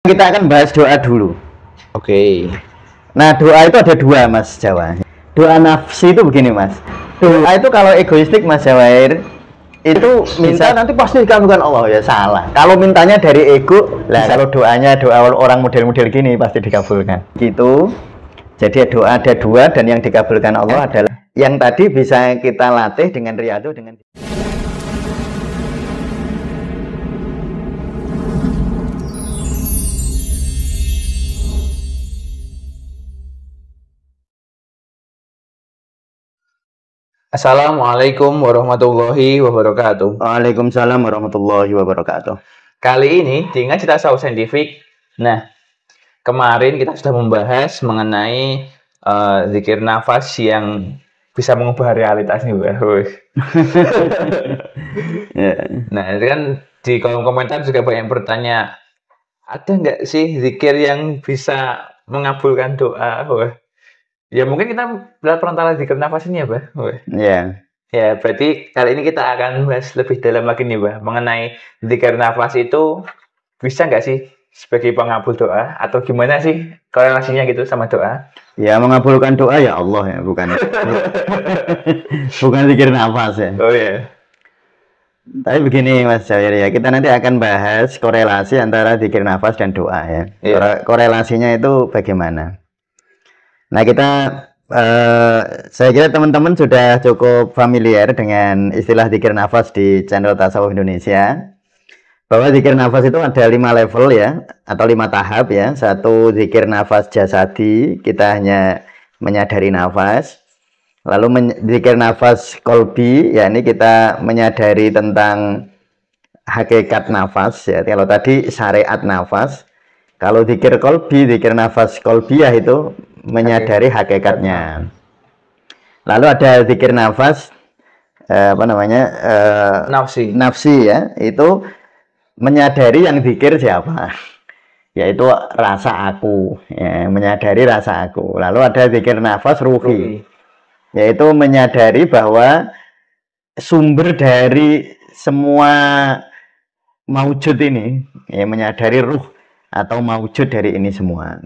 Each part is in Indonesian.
Kita akan bahas doa dulu. Oke. Nah, doa itu ada dua, Mas Jawa. Doa nafsi itu begini, Mas. Doa itu kalau egoistik, Mas Jawair, itu minta nanti pasti dikabulkan Allah, ya salah. Kalau mintanya dari ego, lah kalau doanya doa orang model-model gini pasti dikabulkan. Gitu. Jadi doa ada dua dan yang dikabulkan Allah adalah yang tadi bisa kita latih dengan riyadhah dengan Assalamualaikum warahmatullahi wabarakatuh. Waalaikumsalam warahmatullahi wabarakatuh. Kali ini di Ngaji Tasawuf Saintifik. Nah, kemarin kita sudah membahas mengenai zikir nafas yang bisa mengubah realitas nih, Mbak. Nah, itu kan di kolom komentar juga banyak yang bertanya, ada nggak sih zikir yang bisa mengabulkan doa? Ya mungkin kita belajar perantara zikir nafas ini ya, Mbak. Ya. Ya, berarti kali ini kita akan bahas lebih dalam lagi nih, Mbak, mengenai zikir nafas itu bisa nggak sih sebagai pengabul doa atau gimana sih korelasinya gitu sama doa? Ya, mengabulkan doa ya Allah ya, bukan bukan zikir nafas ya. Oh ya. Tapi begini Mas Jawir ya, kita nanti akan bahas korelasi antara zikir nafas dan doa ya. Korelasinya itu bagaimana? Nah, saya kira teman-teman sudah cukup familiar dengan istilah zikir nafas di channel Tasawuf Indonesia. Bahwa zikir nafas itu ada 5 level ya, atau 5 tahap ya. Satu, zikir nafas jasadi, kita hanya menyadari nafas. Lalu zikir nafas kolbi, ya ini kita menyadari tentang hakikat nafas ya. Kalau tadi syariat nafas. Kalau zikir kolbi, zikir nafas kolbiyah itu menyadari hakikatnya. Lalu ada zikir nafas nafsi ya, itu menyadari yang zikir siapa, yaitu rasa aku ya, menyadari rasa aku. Lalu ada zikir nafas ruhi, yaitu menyadari bahwa sumber dari semua maujud ini ya, menyadari ruh atau maujud dari ini semua.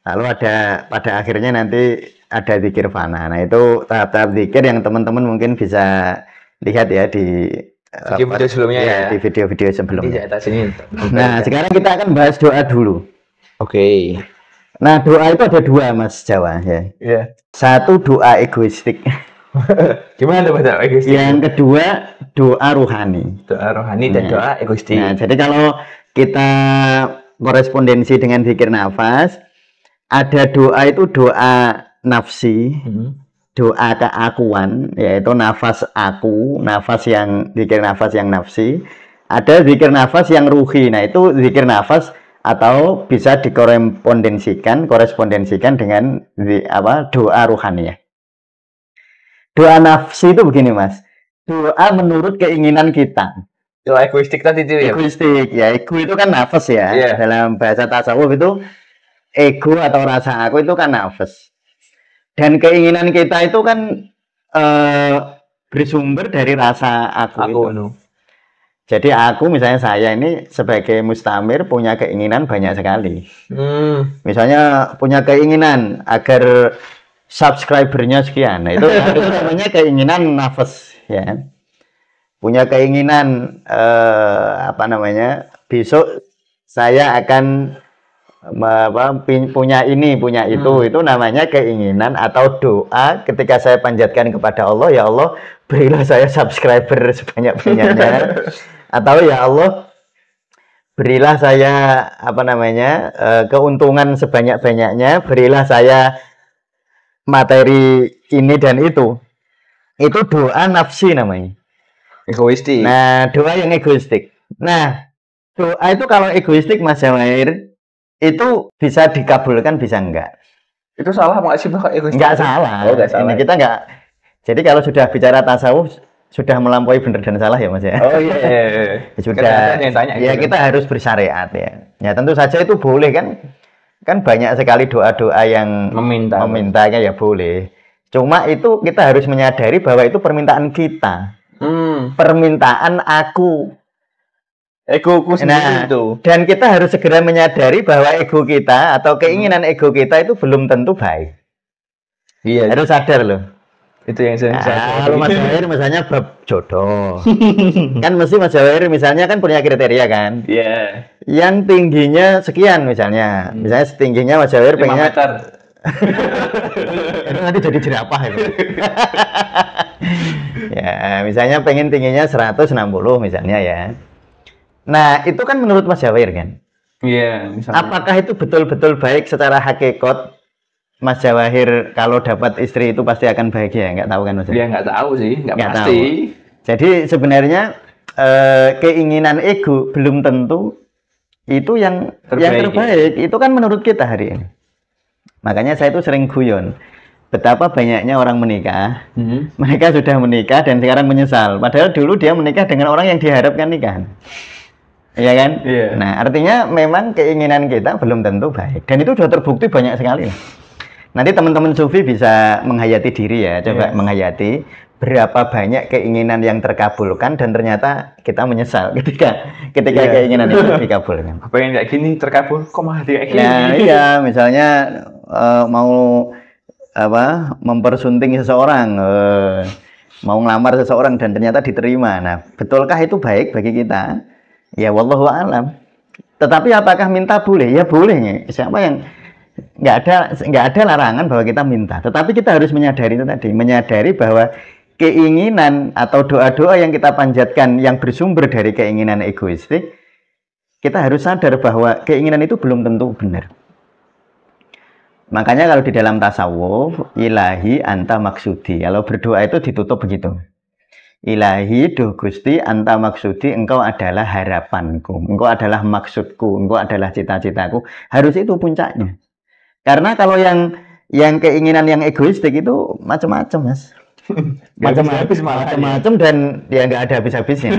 Lalu ada pada akhirnya nanti ada zikir fana. Nah, itu tahap-tahap zikir yang teman-teman mungkin bisa lihat ya di video sebelumnya ya. Di video-video sebelumnya. Di atas ini. Nah, sekarang kita akan bahas doa dulu. Oke. Nah, doa itu ada dua, Mas Jawa ya. Iya. Satu, doa egoistik. Gimana tuh doa egoistik? Yang kedua, doa rohani. Doa rohani dan doa egoistik. Nah, jadi kalau kita korespondensi dengan zikir nafas, ada doa itu doa nafsi, doa keakuan, yaitu nafas aku, nafas yang zikir nafas yang nafsi. Ada zikir nafas yang ruhi. Nah, itu zikir nafas atau bisa dikorespondensikan dengan doa rohani ya. Doa nafsi itu begini, Mas. Doa menurut keinginan kita. Doa egoistik tadi itu ya. Egoistik ya, ego itu kan nafas ya. Yeah. Dalam bahasa tasawuf itu ego atau rasa aku itu kan nafas. Dan keinginan kita itu kan bersumber dari rasa aku itu. Jadi aku misalnya saya ini sebagai mustamir punya keinginan banyak sekali. Misalnya punya keinginan agar subscribernya sekian. Nah, itu namanya keinginan nafas ya. Punya keinginan besok saya akan punya ini, punya itu namanya keinginan atau doa ketika saya panjatkan kepada Allah, ya Allah berilah saya subscriber sebanyak-banyaknya atau ya Allah berilah saya keuntungan sebanyak-banyaknya, berilah saya materi ini dan itu doa nafsi namanya, egoistik. Nah, doa yang egoistik. Nah, doa itu kalau egoistik, Mas Jawair, itu bisa dikabulkan, bisa enggak? Itu salah nggak sih Pak egoistik? Enggak salah. Oh, enggak salah. Ini kita enggak. Jadi kalau sudah bicara tasawuf sudah melampaui benar dan salah ya, Mas ya. Oh iya. Sudah. Ya kita harus bersyariat ya. Ya tentu saja itu boleh kan. Kan banyak sekali doa-doa yang memintanya ya boleh. Cuma itu kita harus menyadari bahwa itu permintaan kita. Permintaan aku. Egoku sendiri itu. Dan kita harus segera menyadari bahwa ego kita atau keinginan ego kita itu belum tentu baik. Iya. Harus sadar loh. Itu yang saya kalau Mas Jawahir misalnya bab jodoh. Kan mesti Mas Jawahir misalnya kan punya kriteria kan. Iya. Yang tingginya sekian misalnya. Misalnya setingginya Mas Jawahir 5 pengennya meter. itu nanti jadi jerapah itu. Ya, misalnya pengen tingginya 160 misalnya ya. Nah, itu kan menurut Mas Jawahir kan? Iya, misalnya. Apakah itu betul-betul baik secara hakikat? Mas Jawahir kalau dapat istri itu pasti akan bahagia, nggak tahu kan Mas? Dia nggak tahu sih, nggak pasti. Tahu. Jadi sebenarnya keinginan ego belum tentu itu yang terbaik. Itu kan menurut kita hari ini. Makanya saya itu sering guyon. Betapa banyaknya orang menikah, mereka sudah menikah dan sekarang menyesal. Padahal dulu dia menikah dengan orang yang diharapkan nikah. Iya kan? Iya. Nah, artinya memang keinginan kita belum tentu baik. Dan itu sudah terbukti banyak sekali. Nanti teman-teman sufi bisa menghayati diri ya, coba menghayati berapa banyak keinginan yang terkabulkan dan ternyata kita menyesal ketika keinginan itu dikabulkan. Apa yang kayak gini terkabul, kok malah kayak gini? Nah, iya, misalnya mau mempersunting seseorang, mau ngelamar seseorang dan ternyata diterima. Nah, betulkah itu baik bagi kita? Ya wallahu a'lam. Tetapi apakah minta boleh? Ya boleh. Siapa yang nggak ada larangan bahwa kita minta, tetapi kita harus menyadari itu tadi, menyadari bahwa keinginan atau doa-doa yang kita panjatkan yang bersumber dari keinginan egoistik, kita harus sadar bahwa keinginan itu belum tentu benar. Makanya kalau di dalam tasawuf, ilahi anta maksudi, kalau berdoa itu ditutup begitu. Ilahi duh Gusti anta maksudi, engkau adalah harapanku, engkau adalah maksudku, engkau adalah cita-citaku. Harus itu puncaknya. Karena kalau yang keinginan yang egoistik itu macam-macam, Mas. Macam-macam dan ya nggak ada habis-habisnya.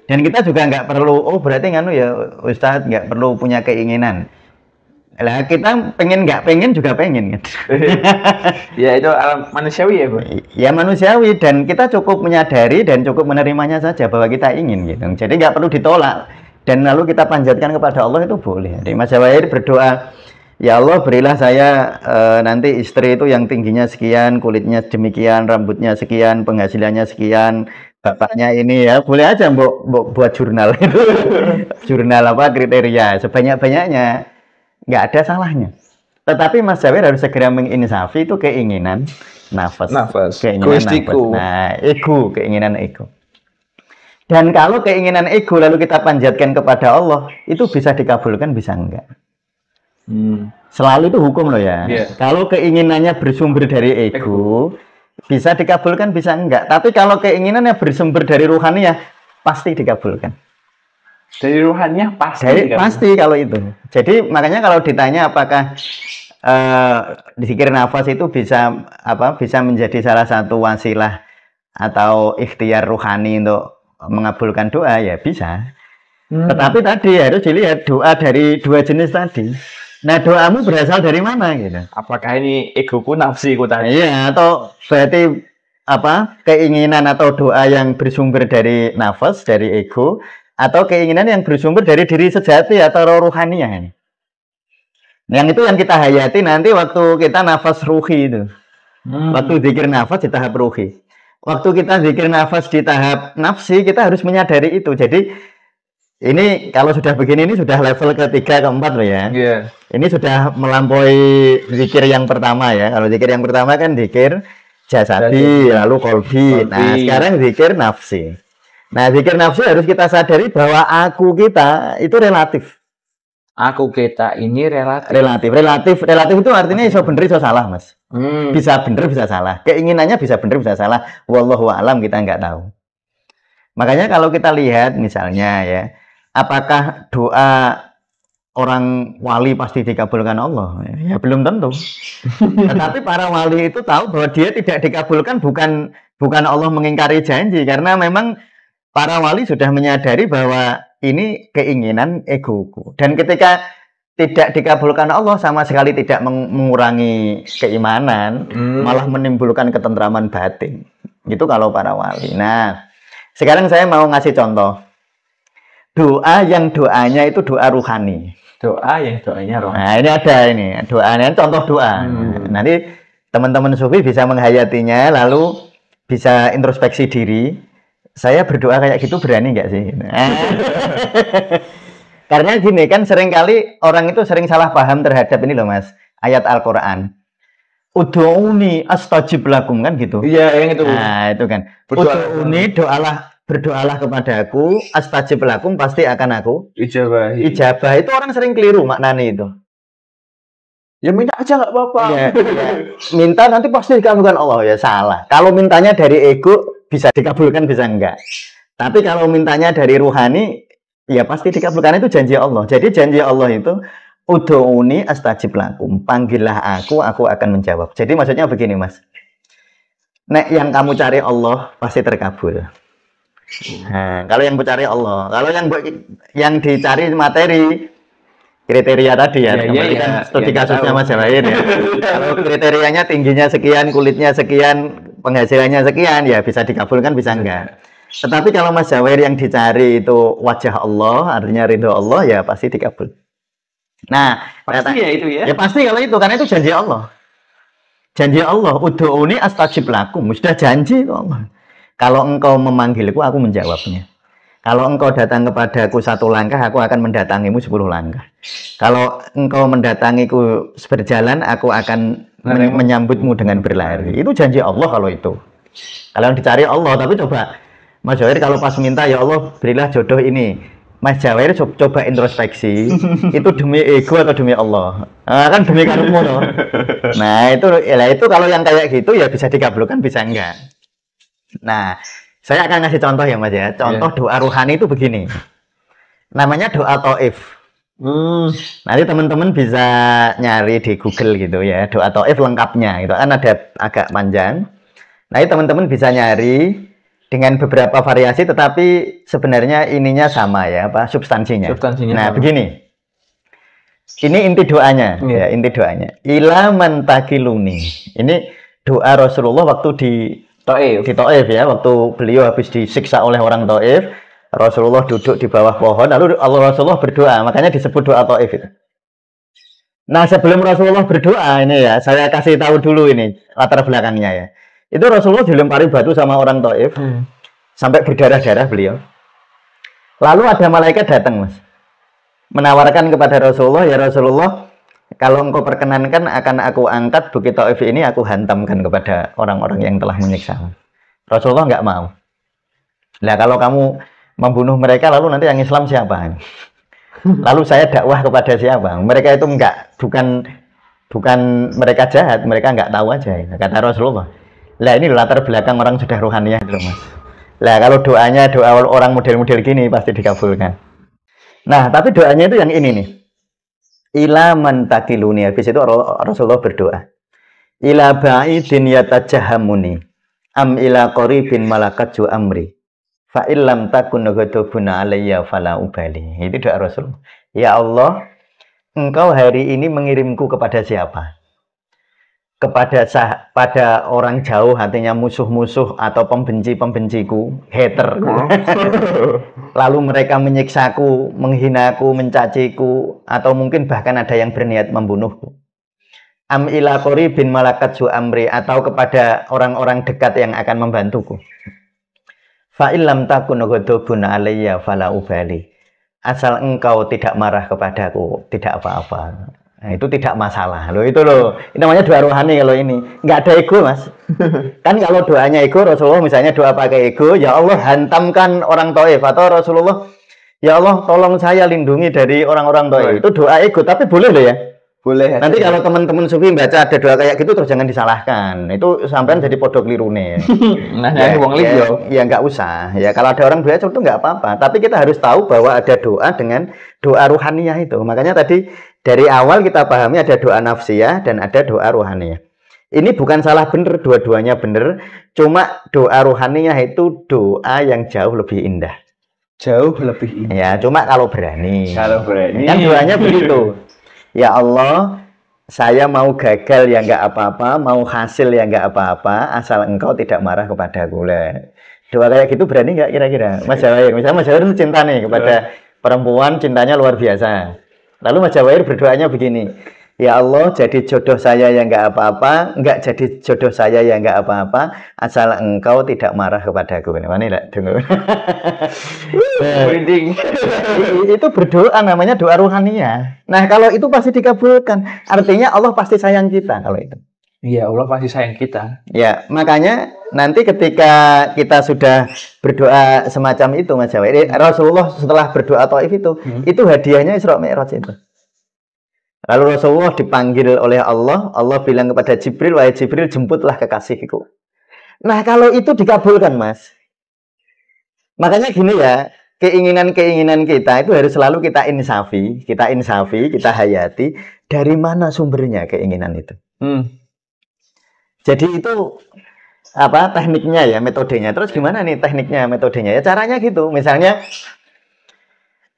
Dan kita juga nggak perlu, berarti nganu ya Ustadz, nggak perlu punya keinginan. Lah kita pengen nggak pengen juga pengen kan. Ya itu alam manusiawi ya, Bro. Ya manusiawi, dan kita cukup menyadari dan cukup menerimanya saja bahwa kita ingin gitu. Jadi nggak perlu ditolak dan lalu kita panjatkan kepada Allah itu boleh. Jadi Mas Jawahir berdoa, ya Allah berilah saya nanti istri itu yang tingginya sekian, kulitnya demikian, rambutnya sekian, penghasilannya sekian, bapaknya ini ya, boleh aja buat jurnal itu. Jurnal kriteria sebanyak-banyaknya, nggak ada salahnya. Tetapi Mas Jawahir harus segera menginsafi itu keinginan nafas. Keinginan nafas. Nah, keinginan ego. Dan kalau keinginan ego lalu kita panjatkan kepada Allah, itu bisa dikabulkan, bisa enggak. Selalu itu hukum loh ya. Kalau keinginannya bersumber dari ego, bisa dikabulkan, bisa enggak. Tapi kalau keinginannya bersumber dari ruhaniyah, pasti dikabulkan. Dari ruhaniyah pasti. Pasti kalau itu. Jadi makanya kalau ditanya apakah zikir nafas itu bisa menjadi salah satu wasilah atau ikhtiar ruhani untuk mengabulkan doa, ya bisa. Tetapi tadi harus dilihat doa dari dua jenis tadi. Nah, doamu berasal dari mana gitu? Apakah ini egoku, nafsiku tadi? Iya, atau berarti keinginan atau doa yang bersumber dari nafas, dari ego, atau keinginan yang bersumber dari diri sejati atau roh-ruhaniyah ini. Yang itu yang kita hayati nanti waktu kita nafas ruhi itu. Waktu zikir nafas di tahap ruhi. Waktu kita zikir nafas di tahap nafsi, kita harus menyadari itu. Jadi ini kalau sudah begini, ini sudah level ketiga, keempat loh ya. Ini sudah melampaui zikir yang pertama ya. Kalau zikir yang pertama kan zikir jasadi, lalu kolbi. Nah, sekarang zikir nafsi. Nah, zikir nafsi harus kita sadari bahwa aku kita itu relatif. Aku kita ini relatif. Relatif itu artinya iso bener iso salah, Mas. Bisa bener bisa salah. Keinginannya bisa bener bisa salah. Wallahu a'lam, kita nggak tahu. Makanya kalau kita lihat misalnya ya, apakah doa orang wali pasti dikabulkan Allah? Ya belum tentu. Tetapi para wali itu tahu bahwa dia tidak dikabulkan bukan Allah mengingkari janji, karena memang para wali sudah menyadari bahwa ini keinginan egoku. Dan ketika tidak dikabulkan Allah, sama sekali tidak mengurangi keimanan, malah menimbulkan ketentraman batin. Itu kalau para wali. Nah, sekarang saya mau ngasih contoh. doa yang doanya itu doa ruhani. Doa yang doanya roh. Nah, ini ada ini doanya, contoh doa. Nanti teman-teman sufi bisa menghayatinya, lalu bisa introspeksi diri. Saya berdoa kayak gitu berani nggak sih? Karena gini kan seringkali orang itu sering salah paham terhadap ini loh Mas, ayat Al-Quran. Ud'uni astajib lakum kan gitu. Iya, yang itu. Nah, itu kan. Ud'uni berdoalah kepadaku, astajib lakum pasti akan aku Ijabahi. ijabah. Itu orang sering keliru maknanya itu. Ya minta aja nggak apa-apa. Ya. Minta nanti pasti dikabulkan Allah, ya salah. Kalau mintanya dari ego bisa dikabulkan bisa enggak. Tapi kalau mintanya dari ruhani ya pasti dikabulkan, itu janji Allah. Jadi janji Allah itu ud'uni astajib lakum. Panggillah aku akan menjawab. Jadi maksudnya begini Mas. Nek yang kamu cari Allah pasti terkabul. Nah, kalau yang mencari Allah, kalau yang dicari materi kriteria tadi ya, kembalikan studi kasusnya Mas Jawahir ya. Kalau kriterianya tingginya sekian, kulitnya sekian, penghasilannya sekian, ya bisa dikabulkan bisa enggak. Tetapi kalau Mas Jawahir yang dicari itu wajah Allah, artinya ridho Allah, ya pasti dikabul. Nah, pasti ya itu ya. Ya pasti kalau itu, karena itu janji Allah. Janji Allah, ud'uni astajib lakum, sudah janji itu Allah. Kalau engkau memanggilku, aku menjawabnya. Kalau engkau datang kepadaku 1 langkah, aku akan mendatangimu 10 langkah. Kalau engkau mendatangiku seberjalan, aku akan menyambutmu dengan berlari. Itu janji Allah kalau itu. Kalau yang dicari Allah, tapi coba Mas Jawahir kalau pas minta, ya Allah berilah jodoh ini. Mas Jawahir coba introspeksi, itu demi ego atau demi Allah? Nah, kan demi karepmu loh. Nah, itu kalau yang kayak gitu ya bisa dikabulkan, bisa enggak. Nah, saya akan ngasih contoh ya Mas ya. Contoh doa ruhani itu begini. Namanya doa Taif. Nanti teman-teman bisa nyari di Google gitu ya. Doa Taif lengkapnya. Itu kan ada agak panjang. Nanti teman-teman bisa nyari dengan beberapa variasi, tetapi sebenarnya ininya sama ya, substansinya. Nah, sama. Begini. Ini inti doanya. Ya, inti doanya. Ila man takiluni. Ini doa Rasulullah waktu di Taif ya, waktu beliau habis disiksa oleh orang Taif, Rasulullah duduk di bawah pohon, lalu Rasulullah berdoa, makanya disebut doa Taif itu. Nah, sebelum Rasulullah berdoa ini ya, saya kasih tahu dulu ini latar belakangnya ya. Itu Rasulullah dilempari batu sama orang Taif, sampai berdarah-darah beliau. Lalu ada malaikat datang Mas, menawarkan kepada Rasulullah, ya Rasulullah, kalau engkau perkenankan akan aku angkat Bukit Taif ini, aku hantamkan kepada orang-orang yang telah menyiksa. Rasulullah nggak mau. Nah, kalau kamu membunuh mereka, lalu nanti yang Islam siapa? Lalu saya dakwah kepada siapa? Mereka itu bukan mereka jahat, mereka nggak tahu aja, kata Rasulullah. Lah ini latar belakang orang sudah ruhaniyah itu Mas. Lah kalau doa orang model-model gini pasti dikabulkan. Nah, tapi doanya itu yang ini nih. Ila man takiluni, habis itu Rasulullah berdoa. Ila ba'idin yatajahamuni, am ila qaribin malakatu amri. Fa illam takun ghadabuna alayya fala ubali. Itu doa Rasulullah. Ya Allah, engkau hari ini mengirimku kepada siapa? Pada orang jauh, artinya musuh-musuh atau pembenci-pembenciku, hater. Lalu mereka menyiksaku, menghinaku, mencaciku, atau mungkin bahkan ada yang berniat membunuhku. Am ila qaribin malakatu amri, atau kepada orang-orang dekat yang akan membantuku. Fa illam takun ghadabuna alayya fala ubali. Asal engkau tidak marah kepadaku, tidak apa-apa. Nah, itu tidak masalah loh, itu loh. Ini namanya doa rohani kalau ini. Nggak ada ego Mas. Kan kalau doanya ego, Rasulullah misalnya doa pakai ego, ya Allah hantamkan orang Taif, atau Rasulullah, ya Allah tolong saya lindungi dari orang-orang Taif. Itu doa ego, tapi boleh loh ya. Boleh. Nanti kalau teman-teman sufi baca ada doa kayak gitu, terus jangan disalahkan. Itu sampean jadi podok lirune. Nah, ya nggak usah. Ya kalau ada orang belajar itu nggak apa-apa. Tapi kita harus tahu bahwa ada doa dengan doa ruhaniyah itu. Makanya tadi dari awal kita pahami ada doa nafsiyah dan ada doa ruhaniyah. Ini bukan salah benar, dua-duanya benar. Cuma doa ruhaniyah itu doa yang jauh lebih indah. Jauh lebih indah. Ya, cuma kalau berani. Kalau berani. Kan doanya begitu. Ya Allah, saya mau gagal ya nggak apa-apa, mau hasil ya nggak apa-apa, asal engkau tidak marah kepadaku. Doa kayak gitu berani nggak kira-kira Mas Jawair? Misalnya Mas Jawair itu cinta nih kepada perempuan, cintanya luar biasa. Lalu Mas Jawair berdoanya begini, ya Allah, jadi jodoh saya yang nggak apa-apa, nggak jadi jodoh saya yang nggak apa-apa, asal engkau tidak marah kepadaku. Mana lah, tunggu. Itu berdoa, namanya doa ruhaniyah. Nah, kalau itu pasti dikabulkan. Artinya Allah pasti sayang kita kalau itu. Iya, Allah pasti sayang kita. Ya, makanya nanti ketika kita sudah berdoa semacam itu, Mas Jawair, Rasulullah setelah berdoa Taif itu hadiahnya Isra Mi'raj itu. Lalu Rasulullah dipanggil oleh Allah, Allah bilang kepada Jibril, wahai Jibril, jemputlah kekasihku. Nah, kalau itu dikabulkan, Mas. Makanya gini ya, keinginan-keinginan kita itu harus selalu kita insafi, kita hayati, dari mana sumbernya keinginan itu. Jadi itu apa tekniknya ya, metodenya. Terus gimana nih tekniknya, metodenya? Ya caranya gitu. Misalnya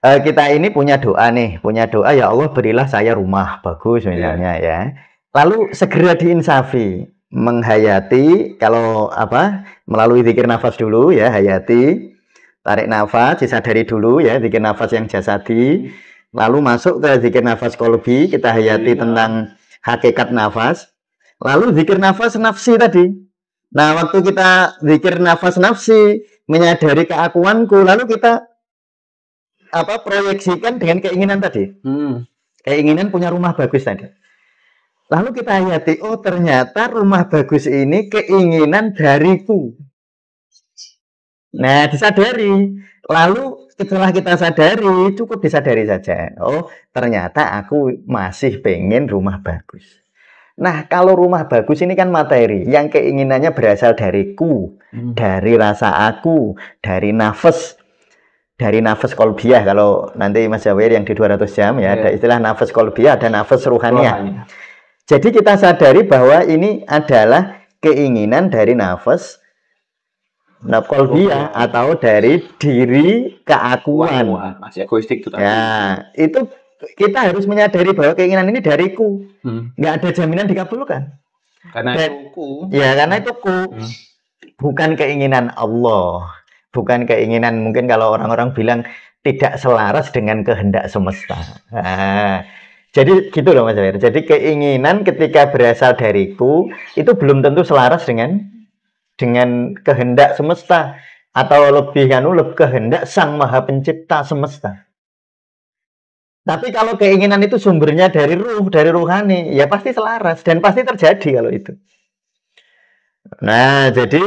kita ini punya doa nih, ya Allah berilah saya rumah bagus misalnya ya. Lalu segera diinsafi, menghayati kalau apa melalui zikir nafas dulu ya, hayati, tarik nafas, disadari dulu ya, zikir nafas yang jasadi. Lalu masuk ke zikir nafas qalbi, kita hayati tentang hakikat nafas. Lalu zikir nafas nafsi tadi. Nah, waktu kita zikir nafas nafsi, menyadari keakuanku, lalu kita proyeksikan dengan keinginan tadi. Keinginan punya rumah bagus tadi. Lalu kita hayati, oh ternyata rumah bagus ini keinginan dariku. Nah, disadari. Lalu setelah kita sadari, cukup disadari saja. Oh, ternyata aku masih pengen rumah bagus. Nah, kalau rumah bagus ini kan materi, yang keinginannya berasal dariku, dari rasa aku, dari nafas qalbiyah. Kalau nanti Mas Jawair yang di 200 jam ya, ada istilah nafas qalbiyah, ada nafas ruhaniyah. Jadi kita sadari bahwa ini adalah keinginan dari nafas qalbiyah atau dari diri keakuan. Masih egoistik itu tadi. Ya, itu kita harus menyadari bahwa keinginan ini dariku, nggak ada jaminan dikabulkan. Karena itu karena itu bukan keinginan Allah, bukan keinginan, mungkin kalau orang-orang bilang tidak selaras dengan kehendak semesta. Nah, jadi gitu loh Mas Jawair. Jadi keinginan ketika berasal dariku itu belum tentu selaras dengan kehendak semesta, atau lebih kehendak Sang Maha Pencipta semesta. Tapi kalau keinginan itu sumbernya dari dari ruhani, ya pasti selaras dan pasti terjadi kalau itu. Nah, jadi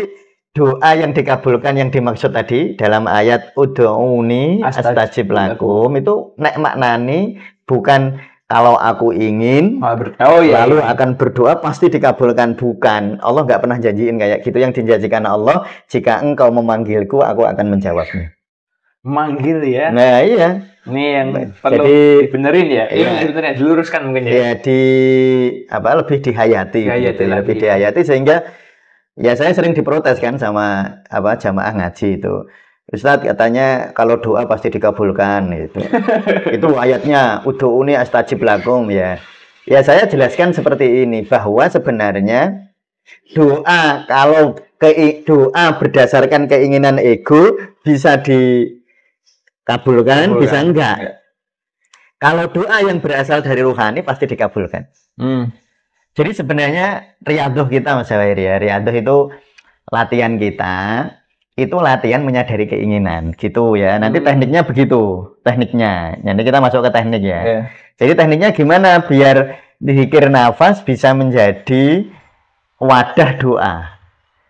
doa yang dikabulkan yang dimaksud tadi dalam ayat ud'uni astajib lakum itu nek maknani bukan kalau aku ingin lalu akan berdoa pasti dikabulkan, bukan. Allah nggak pernah janjiin kayak gitu. Yang dijanjikan Allah, jika engkau memanggilku aku akan menjawabnya. Manggil ya. Nah, iya. Ini yang perlu dibenerin ya. Iya, dibenerin, diluruskan mungkin ya. Ya lebih dihayati gitu, lebih dihayati sehingga ya saya sering diprotes kan sama jamaah ngaji itu. Ustadz katanya kalau doa pasti dikabulkan gitu. Itu ayatnya ud'uni astajib lakum ya. Ya saya jelaskan seperti ini bahwa sebenarnya doa kalau doa berdasarkan keinginan ego bisa dikabulkan, bisa enggak. Ya. Kalau doa yang berasal dari ruhani pasti dikabulkan. Jadi sebenarnya riyadhah kita Mas Jawair ya, riyadhah itu latihan kita, itu latihan menyadari keinginan gitu ya. Nanti tekniknya begitu, tekniknya. Nanti kita masuk ke teknik ya. Jadi tekniknya gimana biar zikir nafas bisa menjadi wadah doa.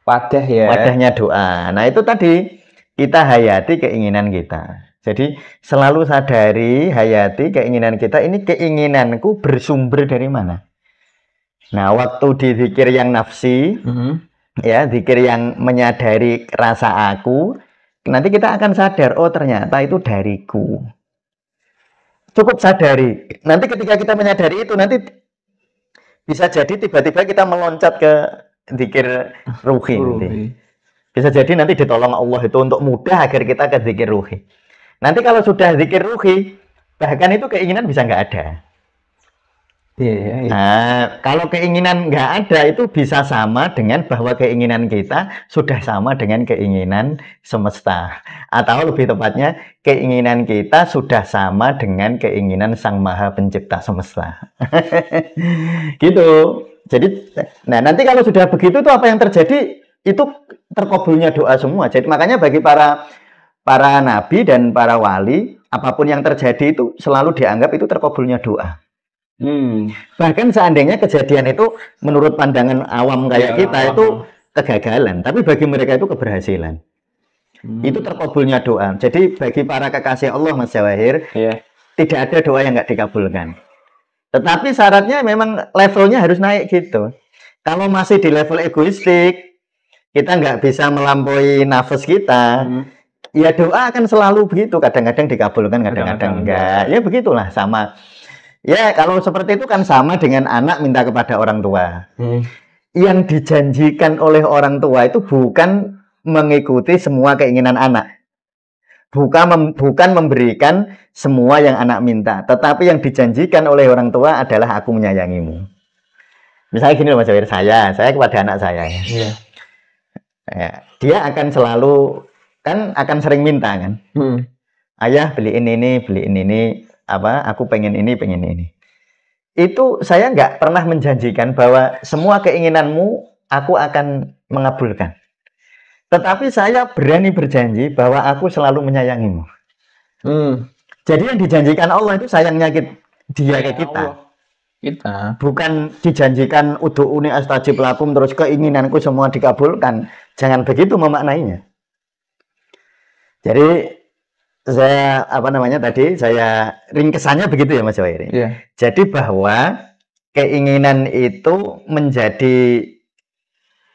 Wadah ya. Wadahnya doa. Nah, itu tadi kita hayati keinginan kita. Jadi selalu sadari, hayati keinginan kita. Ini keinginanku bersumber dari mana? Nah, waktu di zikir yang nafsi, ya, zikir yang menyadari rasa aku, nanti kita akan sadar, oh ternyata itu dariku. Cukup sadari. Nanti ketika kita menyadari itu, nanti bisa jadi tiba-tiba kita meloncat ke zikir ruhi. Bisa jadi nanti ditolong Allah itu untuk mudah agar kita ke zikir ruhi. Nanti kalau sudah zikir ruhi, bahkan itu keinginan bisa nggak ada. Iya. Nah, kalau keinginan nggak ada itu bisa sama dengan bahwa keinginan kita sudah sama dengan keinginan semesta. Atau lebih tepatnya, keinginan kita sudah sama dengan keinginan Sang Maha Pencipta semesta. Gitu. Jadi, nah nanti kalau sudah begitu tuh apa yang terjadi? Itu terkabulnya doa semua. Jadi makanya bagi para nabi dan para wali, apapun yang terjadi itu selalu dianggap itu terkabulnya doa. Bahkan seandainya kejadian itu menurut pandangan awam kayak kita itu kegagalan, tapi bagi mereka itu keberhasilan. Itu terkabulnya doa. Jadi bagi para kekasih Allah, Mas Jawahir, tidak ada doa yang nggak dikabulkan. Tetapi syaratnya memang levelnya harus naik gitu. Kalau masih di level egoistik, kita nggak bisa melampaui nafas kita, ya doa akan selalu begitu. Kadang-kadang dikabulkan, kadang-kadang enggak. Ya begitulah sama. Ya, kalau seperti itu kan sama dengan anak minta kepada orang tua. Yang dijanjikan oleh orang tua itu bukan mengikuti semua keinginan anak. Bukan memberikan semua yang anak minta. Tetapi yang dijanjikan oleh orang tua adalah aku menyayangimu. Misalnya gini loh Mas Jawahir, saya kepada anak saya. Ya, dia akan selalu, kan akan sering minta kan. Ayah beliin ini. Aku pengen ini. Itu saya nggak pernah menjanjikan bahwa semua keinginanmu aku akan mengabulkan. Tetapi saya berani berjanji bahwa aku selalu menyayangimu. Jadi yang dijanjikan Allah itu sayangnya dia ke kita. Bukan dijanjikan udhu'uni astajib lakum terus keinginanku semua dikabulkan. Jangan begitu memaknainya. Jadi saya saya ringkesannya begitu ya Mas Jawahir. Jadi bahwa keinginan itu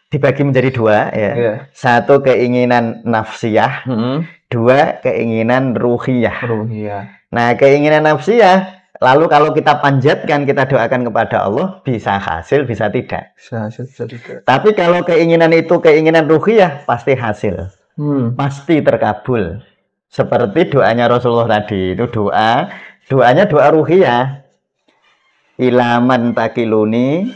dibagi menjadi dua ya. Satu keinginan nafsiyah, dua keinginan ruhiyah. Nah, keinginan nafsiyah lalu kalau kita panjatkan, kita doakan kepada Allah, bisa hasil, bisa tidak. Tapi kalau keinginan itu keinginan ruhiyah, pasti hasil. Pasti terkabul. Seperti doanya Rasulullah tadi, itu doanya doa ruhiyah. Ila man takiluni,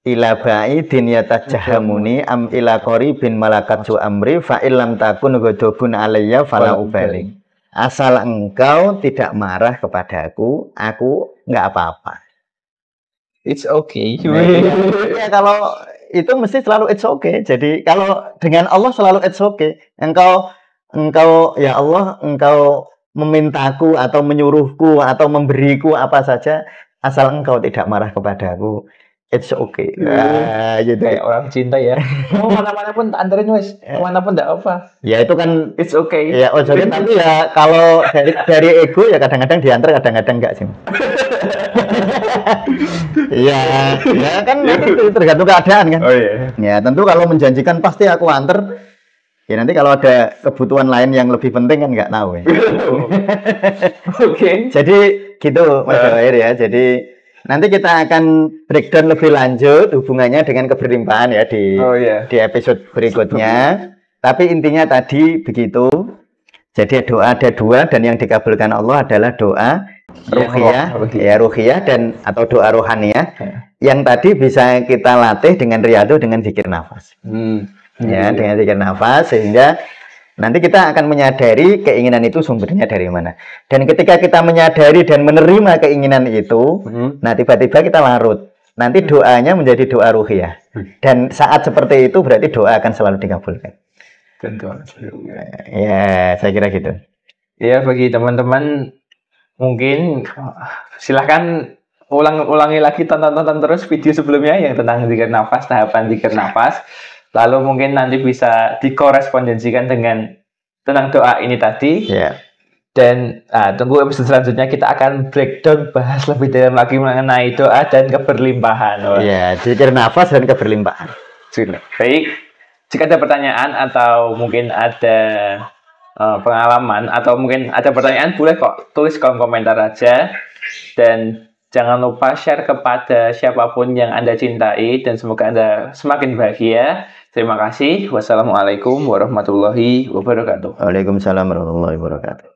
ila ba'idin yatajjahamuni, am ila qaribin malakatu amri, fa illam takun ghadabun alayya fala ubali. Asal engkau tidak marah kepadaku, aku nggak apa-apa. It's okay. Ya, kalau itu mesti selalu it's okay. Jadi kalau dengan Allah selalu it's okay. Engkau ya Allah, engkau memintaku atau menyuruhku atau memberiku apa saja asal engkau tidak marah kepadaku, it's okay. Nah, gitu. Kayak orang cinta ya. Mau mana-mana pun anterin wes, kemana pun enggak apa. Ya itu kan it's okay. Ya okay, tapi ya kalau dari ego ya kadang-kadang diantar, kadang-kadang enggak sih. Ya kan itu tergantung keadaan kan. Ya tentu kalau menjanjikan pasti aku antar. Ya nanti kalau ada kebutuhan lain yang lebih penting kan nggak tahu ya. Jadi gitu Mas Jawahir ya. Jadi nanti kita akan breakdown lebih lanjut hubungannya dengan keberlimpahan ya di episode berikutnya. Tapi intinya tadi begitu. Jadi doa ada dua dan yang dikabulkan Allah adalah doa ruhiyah dan atau doa rohaniyah. Yang tadi bisa kita latih dengan riyadhah dengan zikir nafas. Ya, dengan zikir nafas sehingga nanti kita akan menyadari keinginan itu sumbernya dari mana. Dan ketika kita menyadari dan menerima keinginan itu, nah tiba-tiba kita larut. Nanti doanya menjadi doa ruhiyah. Dan saat seperti itu berarti doa akan selalu dikabulkan. Ya, saya kira gitu. Ya, bagi teman-teman mungkin silahkan ulangi lagi, tonton terus video sebelumnya yang tentang zikir nafas, tahapan zikir nafas. Lalu mungkin nanti bisa dikorespondensikan tentang doa ini tadi. Dan tunggu episode selanjutnya, kita akan breakdown, bahas lebih dalam lagi mengenai doa dan keberlimpahan. Zikir nafas dan keberlimpahan. Baik, jika ada pertanyaan atau mungkin ada pengalaman atau mungkin ada pertanyaan, boleh kok tulis kolom komentar aja. Dan jangan lupa share kepada siapapun yang Anda cintai dan semoga Anda semakin bahagia. Terima kasih. Wassalamualaikum warahmatullahi wabarakatuh. Waalaikumsalam warahmatullahi wabarakatuh.